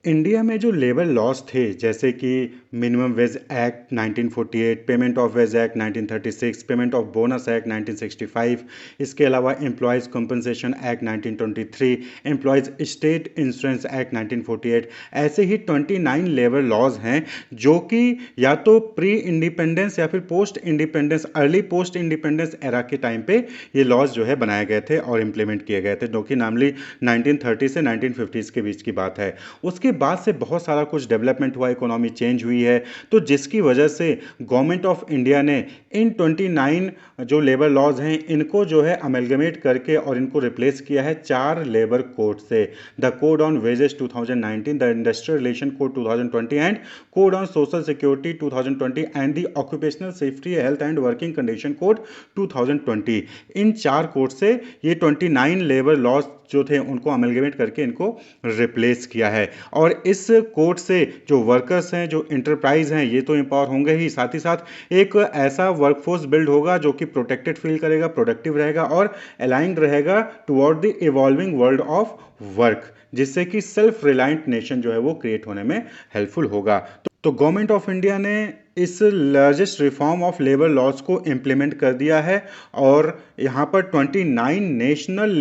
India में जो labour laws थे जैसे कि minimum wage act 1948, payment of wage act 1936, payment of bonus act 1965, इसके अलावा employees compensation act 1923, employees state insurance act 1948, ऐसे ही 29 लेबर लॉज हैं जो कि या तो प्री इंडिपेंडेंस या फिर post independence, early post independence era के टाइम पे ये लॉज जो है बनाए गए थे और इम्प्लीमेंट किए गए थे, जो कि नामली 1930 से 1950 के बीच की बात है। उसके बाद से बहुत सारा कुछ डेवलपमेंट हुआ, इकोनॉमी चेंज हुई है, तो जिसकी वजह से गवर्नमेंट ऑफ इंडिया ने इन 29 जो लेबर लॉज हैं इनको जो है अमेलगमेट करके और इनको रिप्लेस किया है 4 लेबर कोड से। The code on wages 2019, the industrial relation code 2020 and code on social security 2020 and the occupational safety health and working condition code 2020। In 4 code से ये 29 लेबर लॉज जो थे उनको अमेलगमेट करके इनको रिप्लेस किया है। और इस कोड से जो वर्कर्स हैं, जो इंटरप्राइज हैं, ये तो एम्पावर होंगे ही, साथ ही साथ एक ऐसा वर्कफोर्स बिल्ड होगा जो कि प्रोटेक्टेड फील करेगा, प्रोडक्टिव रहेगा और अलाइंड रहेगा toward the evolving world of work, जिससे कि सेल्फ रिलायंट नेशन जो है वो क्रिएट होने में हेल्पफुल होगा। तो गवर्नमेंट ऑफ इंडिया ने इस largest reform of labour laws को इम्प्लीमेंट कर दिया है और यहाँ पर 29 नेशनल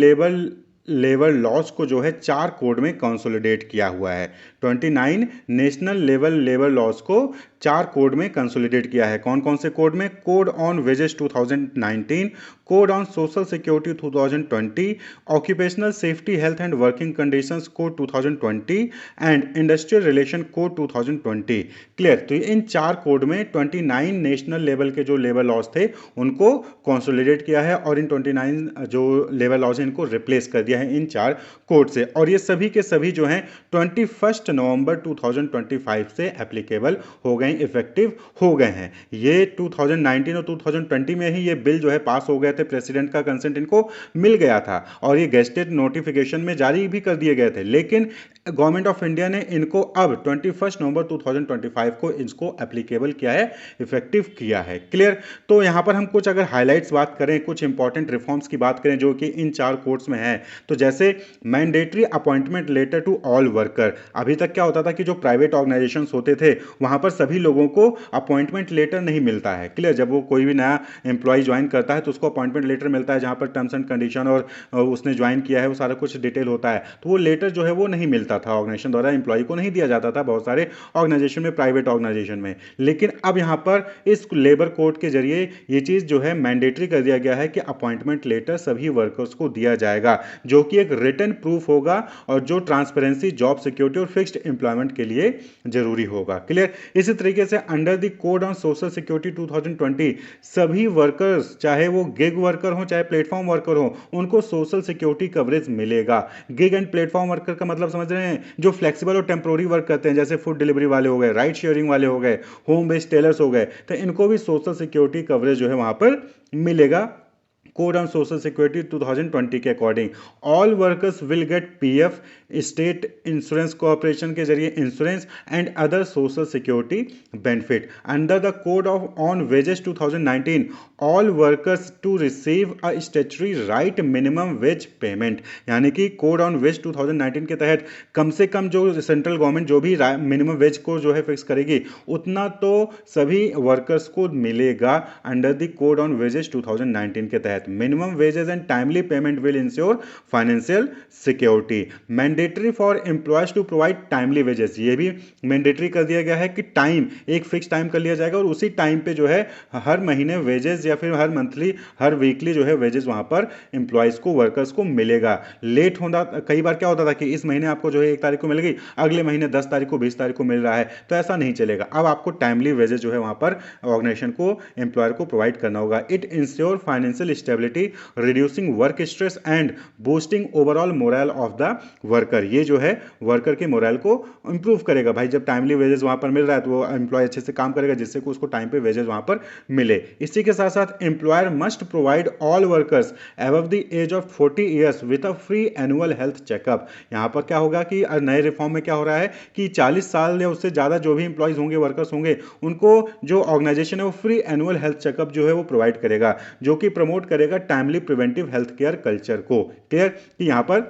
लेबर लॉज को जो है 4 कोड में कंसोलिडेट किया हुआ है। 29 नेशनल लेबर लॉज को 4 कोड में कंसोलिडेट किया है। कौन कौन से कोड में? Code on wages 2019, code on social security 2020, occupational safety health and working conditions code 2020 and industrial relation code 2020। Clear? तो इन 4 कोड में 29 नेशनल लेवल के जो लेबर लॉज थे उनको कंसोलिडेट किया है और इन 29 जो लेबर लॉज हैं इनको रिप्लेस कर दिया है इन 4 कोड से। और ये सभी के सभी जो हैं 21 नवंबर 2025 से एप्लीकेबल हो गए, इफेक्टिव हो गए हैं। ये 2019 और 2020 में ही ये बिल जो है पास हो गए थे, प्रेसिडेंट का कंसेंट इनको मिल गया था और ये गेस्टेड नोटिफिकेशन में जारी भी कर दिए गए थे, लेकिन गवर्नमेंट ऑफ इंडिया ने इनको अब 21 नवंबर 2025 को इसको एप्लीकेबल किया है, इफेक्टिव किया है। क्लियर? तो यहां पर हम कुछ अगर हाइलाइट्स बात करें, कुछ इंपॉर्टेंट रिफॉर्म्स की बात करें जो कि इन 4 कोड्स में है, तो जैसे mandatory appointment letter to all worker. अभी तक क्या होता था कि जो प्राइवेट ऑर्गेनाइजेशंस होते थे वहां पर सभी लोगों को अपॉइंटमेंट लेटर नहीं मिलता है। क्लियर? जब वो कोई भी नया एम्प्लॉय ज्वाइन करता है तो उसको अपॉइंटमेंट लेटर मिलता है जहां पर टर्म्स एंड कंडीशन और उसने ज्वाइन किया है वो सारा कुछ डिटेल होता है, तो वो लेटर जो है वो नहीं मिलता था, ऑर्गेनाइजेशन द्वारा एम्प्लॉय को नहीं दिया जाता था बहुत सारे ऑर्गेनाइजेशन में, प्राइवेट ऑर्गेनाइजेशन में। लेकिन अब यहां पर इस लेबर कोड के जरिए ये चीज जो है मैंडेटरी कर दिया गया है कि अपॉइंटमेंट लेटर सभी वर्कर्स को दिया जाएगा, जो कि एक रिटन प्रूफ होगा और जो ट्रांसपेरेंसी, जॉब सिक्योरिटी और फिक्स्ड एम्प्लॉयमेंट के लिए जरूरी होगा। क्लियर? इसी तरीके से under the code on social security 2020 सभी वर्कर्स, चाहे वो गिग वर्कर हो चाहे प्लेटफॉर्म वर्कर हो, उनको सोशल सिक्योरिटी कवरेज मिलेगा। गिग एंड प्लेटफॉर्म वर्कर का मतलब समझ रहे हैं? जो फ्लेक्सिबल और टेम्पोररी वर्क करते हैं, जैसे फूड डिलीवरी वाले हो गए, राइड शेयरिंग वाले हो गए, होम बेस्ड टेलर्स हो गए, तो इनको भी सोशल सिक्योरिटी कवरेज जो है वहां पर मिलेगा। कोड ऑन सोशल सिक्योरिटी 2020 के according all workers will get PF, state insurance corporation के जरिए insurance and other social security benefit. Under the code of on wages 2019 all workers to receive a statutory right minimum wage payment. यानी कि code on veg 2019 के तहत कम से कम जो central government जो भी मिनिमम वेज को जो है फिक्स करेगी उतना तो सभी वर्कर्स को मिलेगा under the code on wages 2019 के तहत। Minimum wages and timely payment will ensure financial security. Mandatory for employees to provide timely wages, ये भी मैंडेटरी कर दिया गया है कि टाइम, एक फिक्स टाइम कर लिया जाएगा और उसी टाइम पे जो है हर महीने वेजेस या फिर हर मंथली, हर वीकली जो है वेजेस वहां पर एम्प्लॉयज को, वर्कर्स को मिलेगा। लेट होता, कई बार क्या होता था कि इस महीने आपको जो है 1 तारीख को मिलेगी, अगले महीने 10 तारीख को, 20 तारीख को मिल रहा है, तो ऐसा नहीं चलेगा। अब आपको टाइमली वेजेस जो है वहां पर ऑर्गेनाइजेशन को, एम्प्लॉयर को प्रोवाइड करना होगा। It ensure financial stability, reducing work stress and boosting overall moral of the worker. ये जो है वर्कर के मोरल को इंप्रूव करेगा। भाई जब टाइमली वेजेस वहां पर मिल रहा है तो वो एम्प्लॉय अच्छे से काम करेगा जिससे कि उसको टाइम पे वेजेस वहां पर मिले। इसी के साथ साथ employer must provide all workers above the age of 40 years with a free annual health checkup. यहां पर क्या होगा कि नए रिफॉर्म में क्या हो रहा है कि 40 साल या उससे ज्यादा जो भी एम्प्लॉयज होंगे, वर्कर्स होंगे, उनको जो ऑर्गेनाइजेशन है वो फ्री एनुअल हेल्थ चेकअप जो है वो प्रोवाइड करेगा, जो कि प्रमोट करेगा timely preventive health care culture को। क्लियर? कि यहां पर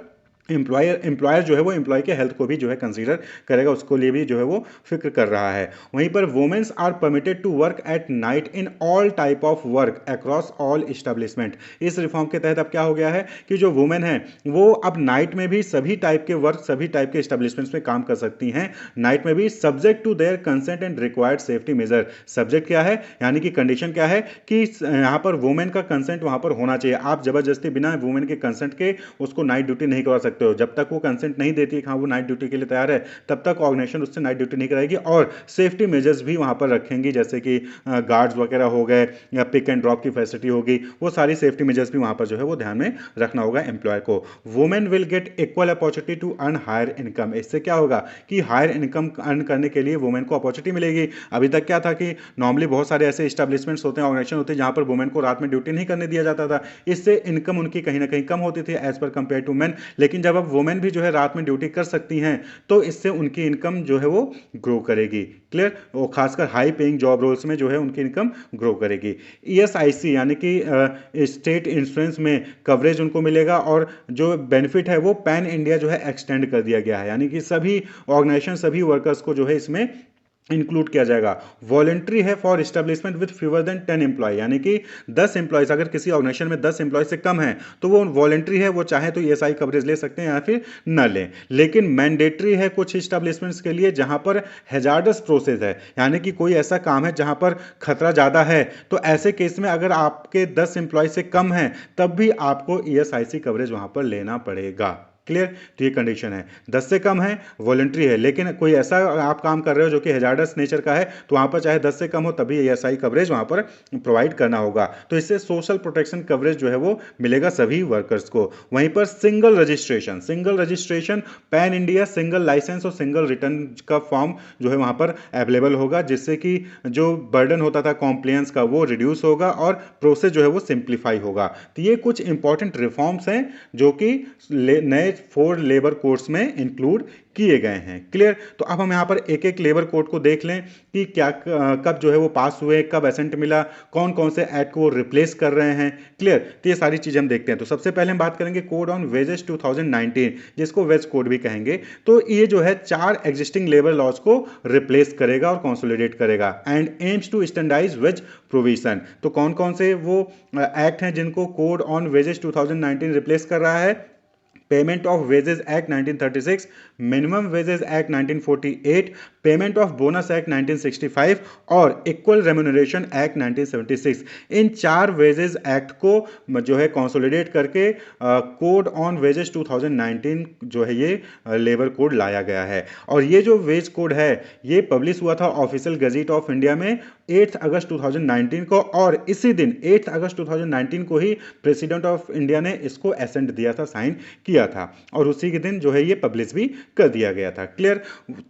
एम्प्लॉयर जो है वो एम्प्लॉय के हेल्थ को भी जो है कंसीडर करेगा, उसको लिए भी जो है वो फिक्र कर रहा है। वहीं पर women's are permitted to work at night in all type of work across all establishment. इस रिफॉर्म के तहत अब क्या हो गया है कि जो वुमेन है वो अब नाइट में भी सभी टाइप के वर्क सभी टाइप के इस्टेब्लिशमेंट्स में काम कर सकती हैं, नाइट में भी, subject to their consent and required safety measure. Subject क्या है, यानी कि कंडीशन क्या है कि यहाँ पर वुमेन का कंसेंट वहां पर होना चाहिए। आप जबरदस्ती बिना वुमेन के कंसेंट के उसको नाइट ड्यूटी नहीं करवा सकते हो। जब तक वो कंसेंट नहीं देती है कि हाँ वो नाइट ड्यूटी के लिए तैयार है, तब तक ऑर्गेनाइजेशन उससे नाइट ड्यूटी नहीं कराएगी। और सेफ्टी मेजर्स भी वहां पर रखेंगी, जैसे कि गार्ड्स वगैरह हो गए या पिक एंड ड्रॉप की फैसिलिटी होगी, वो सारी सेफ्टी मेजर्स भी वहां पर जो है वो ध्यान में रखना होगा एम्प्लॉय को। Women will get equal opportunity to earn higher income. इससे क्या होगा कि हायर इनकम अर्न करने के लिए वुमेन को अपॉर्चुनिटी मिलेगी। अभी तक क्या था कि नॉर्मली बहुत सारे ऐसे इस्टेब्लिशमेंट्स होते हैं, ऑर्गेनाइजेशन होते हैं जहां पर वुमेन को रात में ड्यूटी नहीं करने दिया जाता था, इससे इनकम उनकी कहीं ना कहीं कम होती थी as per compare to main. लेकिन जब अब वुमेन भी जो है रात में ड्यूटी कर सकती हैं तो इससे उनकी इनकम जो है वो ग्रो करेगी। क्लियर, वो खासकर हाई पेइंग जॉब रोल्स में जो है उनकी इनकम ग्रो करेगी। ईएसआईसी यानी कि स्टेट इंश्योरेंस में कवरेज उनको मिलेगा, और जो बेनिफिट है वो पैन इंडिया जो है एक्सटेंड कर दिया गया है, यानी कि सभी ऑर्गेनाइजेशन सभी वर्कर्स को जो है इसमें इंक्लूड किया जाएगा। वॉलेंट्री है for establishment with fewer than 10 employee, यानी कि 10 एम्प्लॉयज, अगर किसी ऑर्गेनाइजेशन में 10 एम्प्लॉय से कम है तो वो वॉलेंट्री है, वो चाहे तो ईएसआई कवरेज ले सकते हैं या फिर न लें। लेकिन मैंडेटरी है कुछ एस्टेब्लिशमेंट्स के लिए जहां पर हैजार्डस प्रोसेस है, यानी कि कोई ऐसा काम है जहां पर खतरा ज्यादा है, तो ऐसे केस में अगर आपके 10 एम्प्लॉय से कम है तब भी आपको ईएसआईसी कवरेज वहां पर लेना पड़ेगा। क्लियर, तो ये कंडीशन है। 10 से कम है, वॉलंटरी है, लेकिन कोई ऐसा आप काम कर रहे हो जो कि हैजार्डस नेचर का है तो वहां पर चाहे 10 से कम हो तभी ईएसआई कवरेज वहां पर प्रोवाइड करना होगा। तो इससे सोशल प्रोटेक्शन कवरेज जो है वो मिलेगा सभी वर्कर्स को। वहीं पर single registration pan India single licence और सिंगल रिटर्न का फॉर्म जो है वहां पर अवेलेबल होगा, जिससे कि जो बर्डन होता था कॉम्प्लायंस का वो रिड्यूस होगा और प्रोसेस जो है वो सिंप्लीफाई होगा। तो ये कुछ इंपॉर्टेंट रिफॉर्म्स हैं जो कि नए 4 लेबर कोड्स में इंक्लूड किए गए हैं। क्लियर, तो अब हम यहाँ पर एक एक लेबर कोड को देख लें कि क्या कब जो है वो पास हुए, कब एसेंट मिला, कौन कौन से एक्ट को रिप्लेस कर रहे हैं। क्लियर, तो ये सारी चीजें हम देखते हैं। तो सबसे पहले हम बात करेंगे कोड ऑन वेजेस 2019, जिसको वेज कोड भी कहेंगे। तो ये जो है 4 एग्जिस्टिंग लेबर लॉज को रिप्लेस करेगा और कंसोलिडेट करेगा and aims to standardise wage provision. तो कौन कौन से वो एक्ट हैं जिनको कोड ऑन वेजेस 2019 रिप्लेस कर रहा है? Payment of wages act 1936, minimum wages act 1948, payment of bonus act 1965 और इक्वल रेम्यूनरेशन एक्ट 1976। इन 4 वेजेस एक्ट को जो है कंसोलिडेट करके कोड ऑन वेजेस 2019 जो है ये लेबर कोड लाया गया है। और ये जो वेज कोड है ये पब्लिश हुआ था ऑफिशियल गजट ऑफ इंडिया में 8 अगस्त 2019 को, और इसी दिन 8 अगस्त 2019 को ही प्रेसिडेंट ऑफ इंडिया ने इसको एसेंट दिया था, साइन किया था, और उसी के दिन जो है ये पब्लिश भी कर दिया गया था। क्लियर,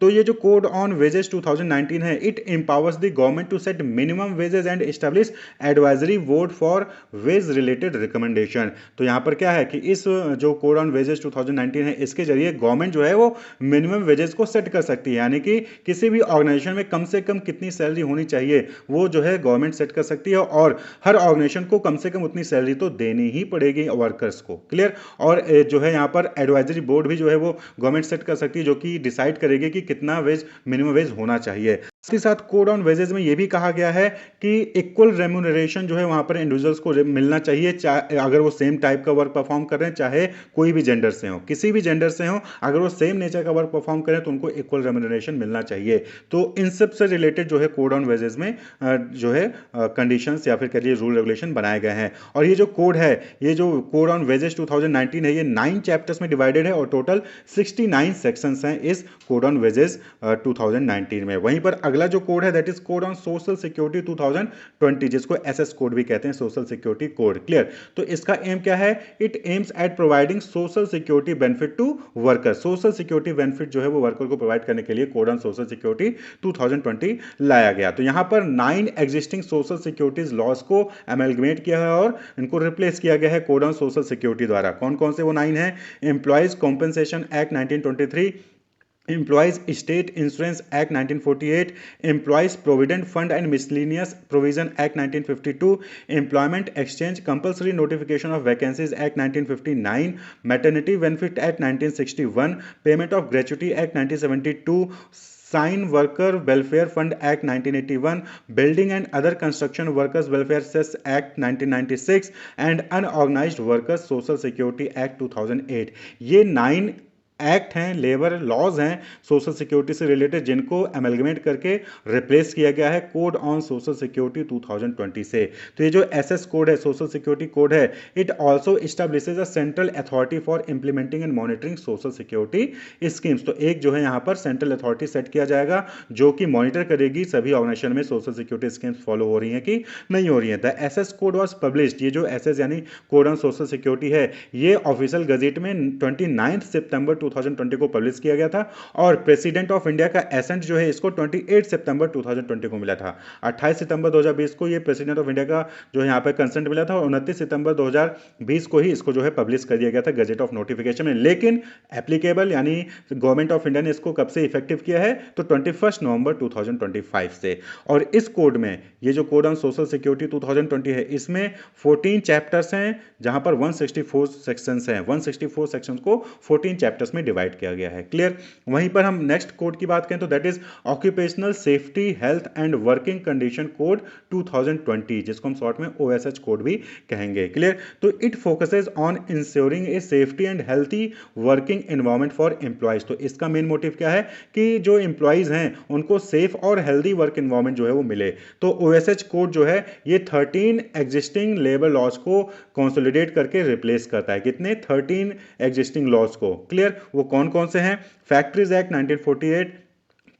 तो ये जो कोड ऑन वेजेस 2019 है it empowers the government to set minimum wages and establish advisory board for wage related recommendation. तो यहां पर क्या है कि इस जो कोड ऑन वेजेस 2019 है इसके जरिए गवर्नमेंट जो है वो मिनिमम वेजेस को सेट कर सकती है, यानी कि किसी भी ऑर्गेनाइजेशन में कम से कम कितनी सैलरी होनी चाहिए वो जो है गवर्नमेंट सेट कर सकती है, और हर ऑर्गेनाइजेशन को कम से कम उतनी सैलरी तो देनी ही पड़ेगी वर्कर्स को। क्लियर, और जो है यहाँ पर एडवाइजरी बोर्ड भी जो है वो गवर्नमेंट सेट कर सकती है जो कि डिसाइड करेगी कि कितना वेज मिनिमम वेज होना चाहिए। इसके साथ कोड ऑन वेजेस में यह भी कहा गया है कि इक्वल रेम्यूनरेशन जो है वहां पर इंडिविजुअल्स को मिलना चाहिए, चाहे अगर वो सेम टाइप का वर्क परफॉर्म कर रहे हैं, चाहे कोई भी जेंडर से हो, किसी भी जेंडर से हो, अगर वो सेम नेचर का वर्क परफॉर्म करें तो उनको इक्वल रेम्यूनरेशन मिलना चाहिए। तो इन सब से रिलेटेड जो है कोड ऑन वेजेस में जो है कंडीशंस या फिर कहिए रूल रेगुलेशन बनाए गए हैं। और ये जो कोड है, ये जो कोड ऑन वेजेस 2019 है, ये 9 चैप्टर्स में डिवाइडेड है और टोटल 69 सेक्शंस हैं इस कोड ऑन वेजेस 2019 में। वहीं पर अगला जो कोड है that is code on social security 2020, जिसको एसएस कोड भी कहते हैं, सोशल सिक्योरिटी कोड। क्लियर, तो इसका एम क्या है? It aims at providing social security benefit to worker. Social security benefit जो है वो वर्कर को प्रोवाइड करने के लिए कोड ऑन सोशल सिक्योरिटी 2020 लाया गया। तो यहां पर 9 एग्जिस्टिंग सोशल सिक्योरिटीज लॉज को अमेलगमेट किया है और इनको रिप्लेस किया गया है कोड ऑन सोशल सिक्योरिटी द्वारा। कौन कौन से वो 9 है? Employees compensation act 1923, Employees State Insurance Act 1948, Employees Provident Fund and Miscellaneous Provision Act 1952, Employment Exchange Compulsory Notification of Vacancies Act 1959, Maternity Benefit Act 1961, Payment of Gratuity Act 1972, Sign Worker Welfare Fund Act 1981, Building and Other Construction Workers Welfare Cess Act 1996 and Unorganized Workers Social Security Act 2008. ये 9 act हैं, labour laws हैं social security से related, जिनको amalgamate करके replace किया गया है code on social security 2020 से। तो ये जो एसएस कोड है, सोशल सिक्योरिटी कोड है, it also establishes a central authority for implementing and monitoring social security schemes. तो एक जो है यहाँ पर सेंट्रल अथॉरिटी सेट किया जाएगा जो कि मॉनिटर करेगी सभी ऑर्गेनाइजेशन में सोशल सिक्योरिटी स्कीम्स फॉलो हो रही हैं कि नहीं हो रही हैं। The SS code was published, ये जो एसएस यानी कोड ऑन सोशल सिक्योरिटी है, ये ऑफिशियल गजेट में 29 सितंबर 2020 को पब्लिश किया गया था और प्रेसिडेंट ऑफ इंडिया का एसेंट जो है इसको 28 सितंबर 2020 को मिला था। 28 सितंबर 2020 को ये प्रेसिडेंट ऑफ इंडिया का जो है यहाँ पर कंसेंट मिला था और 29 सितंबर 2020 को ही इसको जो है पब्लिश कर दिया गया था गजेट ऑफ नोटिफिकेशन में। लेकिन एप्लीकेबल यानी गवर्नमेंट ऑफ इंडिया ने इसको कब से इफेक्टिव किया है, तो 21 नवंबर 2025 से। और इस कोड में, ये जो कोड ऑन सोशल सिक्योरिटी 2020 है, इसमें 14 चैप्टर्स हैं जहां पर 164 सेक्शंस हैं। 164 सेक्शंस को 14 चैप्टर्स में डिवाइड किया गया है। क्लियर। वहीं पर हम नेक्स्ट कोड की बात करें तो that is occupational safety health and working condition code 2020, जिसको हम शॉर्ट में ओएसएच कोड भी कहेंगे। क्लियर। तो it focuses on ensuring A safety and healthy working environment for employees. तो इसका मेन मोटिव क्या है कि जो एम्प्लॉयज हैं उनको सेफ और हेल्दी वर्क एनवायरनमेंट जो है वो मिले। तो ओएसएच कोड जो है ये 13 एग्जिस्टिंग लेबर लॉज को कंसोलिडेट करके रिप्लेस करता है। कितने? 13 एग्जिस्टिंग लॉज को। क्लियर। वो कौन कौन से हैं? Factories act 1948,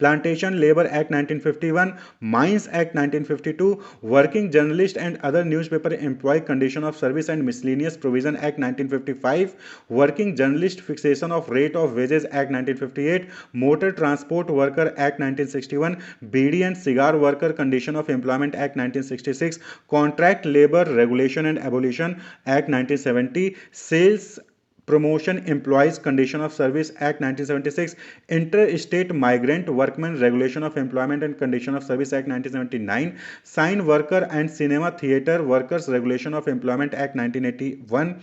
plantation labour act 1951, mines act 1952, working journalist and other newspaper employee condition of service and miscellaneous provision act 1955, working journalist fixation of rate of wages act 1958, motor transport worker act 1961, beedi and cigar worker condition of employment act 1966, contract labour regulation and abolition act 1970, sales promotion employees condition of service act 1976, inter state migrant workman regulation of employment and condition of service act 1979, cine worker and cinema theatre workers regulation of employment act 1981,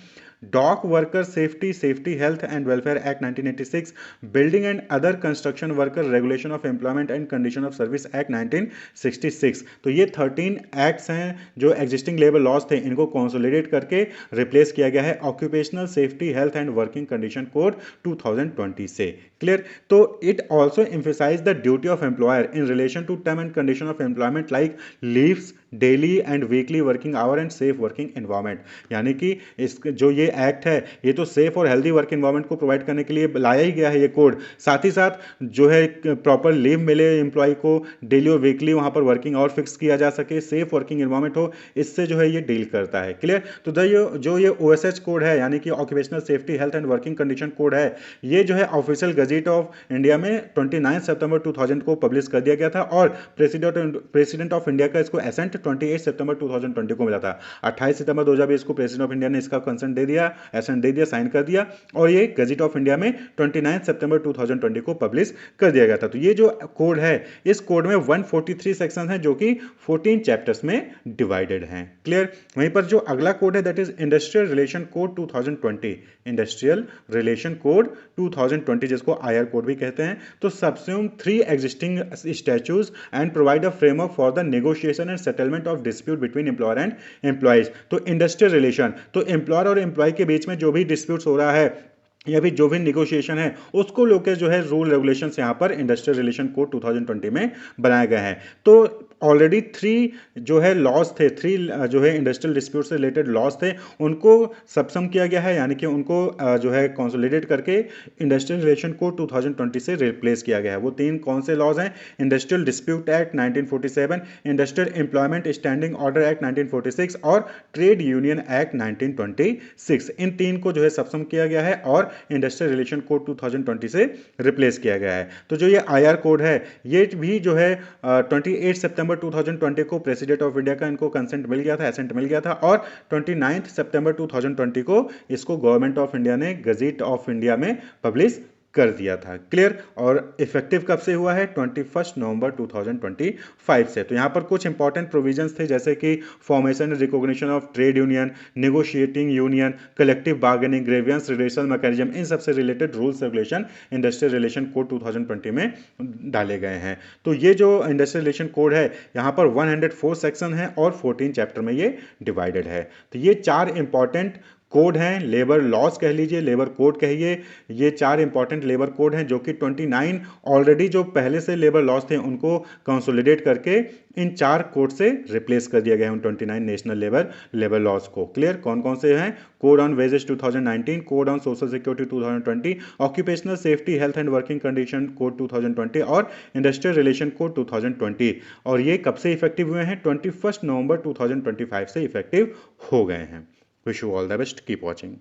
dock worker safety health and welfare act 1986, building and other construction worker regulation of employment and condition of service act 1966। तो ये 13 acts हैं जो existing labour laws थे, इनको consolidate करके replace किया गया है occupational safety health and working condition code 2020 से। क्लियर। तो it also emphasise the duty of employer in relation to term and condition of employment like leaves, daily and weekly working hour and safe working environment. यानी कि इस जो ये act है ये तो सेफ और हेल्दी वर्क एनवायरनमेंट को प्रोवाइड करने के लिए लाया ही गया है ये कोड, साथ ही साथ जो है प्रॉपर लीव मिले एम्प्लॉय को, डेली और वीकली वहां पर वर्किंग आवर फिक्स किया जा सके, सेफ वर्किंग एनवायरनमेंट हो, इससे जो है ये डील करता है। क्लियर। तो जो ये ओएसएच कोड है यानी कि occupational safety health and working condition code है, ये जो है ऑफिशियल गजेट ऑफ इंडिया में 29 सितंबर 2000 को पब्लिश कर दिया गया था और प्रेसिडेंट ऑफ इंडिया का इसको एसेंट 28 सितंबर 2020 को मिला था। 28 सितंबर 2020 को प्रेसिडेंट ऑफ इंडिया ने इसका कंसेंट दे दिया, एसेंट दे दिया, साइन कर दिया और ये गजेट ऑफ इंडिया में 29 सितंबर 2020 को पब्लिश कर दिया गया था। तो ये जो कोड है, इस कोड में 143 सेक्शन हैं जो कि 14 चैप्टर्स में डिवाइडेड हैं। क्लियर। वहीं पर जो अगला कोड है that is industrial relation code 2020, industrial relation code 2020 जिसको आईआर कोड भी कहते हैं। तो सबस्यूम 3 existing statutes and provide a framework for the negotiation and settlement of dispute between employer and employees. तो इंडस्ट्रियल रिलेशन, तो एम्प्लॉयर और employ के बीच में जो भी डिस्प्यूट्स हो रहा है या फिर जो भी निगोशिएशन है उसको लेकर जो है रूल रेगुलेशंस यहाँ पर इंडस्ट्रियल रिलेशन कोड 2020 में बनाए गए हैं। तो ऑलरेडी 3 जो है लॉज थे, 3 जो है इंडस्ट्रियल डिस्प्यूट से रिलेटेड लॉज थे, उनको सबसम किया गया है यानी कि उनको जो है कंसोलिडेट करके इंडस्ट्रियल रिलेशन कोड 2020 से रिप्लेस किया गया है। वो 3 कौन से लॉज हैं? Industrial dispute act 1947, industrial employment standing order act 1946 और ट्रेड यूनियन एक्ट 1926। इन 3 को जो है सबसम किया गया है और इंडस्ट्रियल रिलेशन कोड 2020 से रिप्लेस किया गया है। तो जो ये आईआर कोड है ये भी जो है 28 सितंबर 2020 को प्रेसिडेंट ऑफ इंडिया का इनको कंसेंट मिल गया था, एसेंट मिल गया था और 29 सितंबर 2020 को इसको गवर्नमेंट ऑफ इंडिया ने गजेट ऑफ इंडिया में पब्लिश कर दिया था। क्लियर। और इफेक्टिव कब से हुआ है? 21 नवंबर 2025 से। तो यहाँ पर कुछ इंपॉर्टेंट प्रोविजंस थे, जैसे कि formation and recognition of trade union, negotiating union, collective bargaining, grievance relation mechanism, इन सबसे related rules regulation industrial relation code 2020 में डाले गए हैं। तो ये जो इंडस्ट्रियल रिलेशन कोड है, यहाँ पर 104 सेक्शन है और 14 चैप्टर में ये डिवाइडेड है। तो ये चार इंपॉर्टेंट कोड हैं, लेबर लॉज कह लीजिए, लेबर कोड कहिए। ये चार इंपॉर्टेंट लेबर कोड हैं जो कि 29 ऑलरेडी जो पहले से लेबर लॉज थे उनको कंसोलिडेट करके इन चार कोड से रिप्लेस कर दिया गया है उन 29 नेशनल लेबर लॉज को। क्लियर। कौन कौन से हैं? Code on wages 2019, code on social security 2020, occupational safety health and working condition code 2020 और इंडस्ट्रियल रिलेशन कोड 2020। और ये कब से इफेक्टिव हुए हैं? 21 नवंबर 2025 से इफेक्टिव हो गए हैं। Wish you all the best. Keep watching.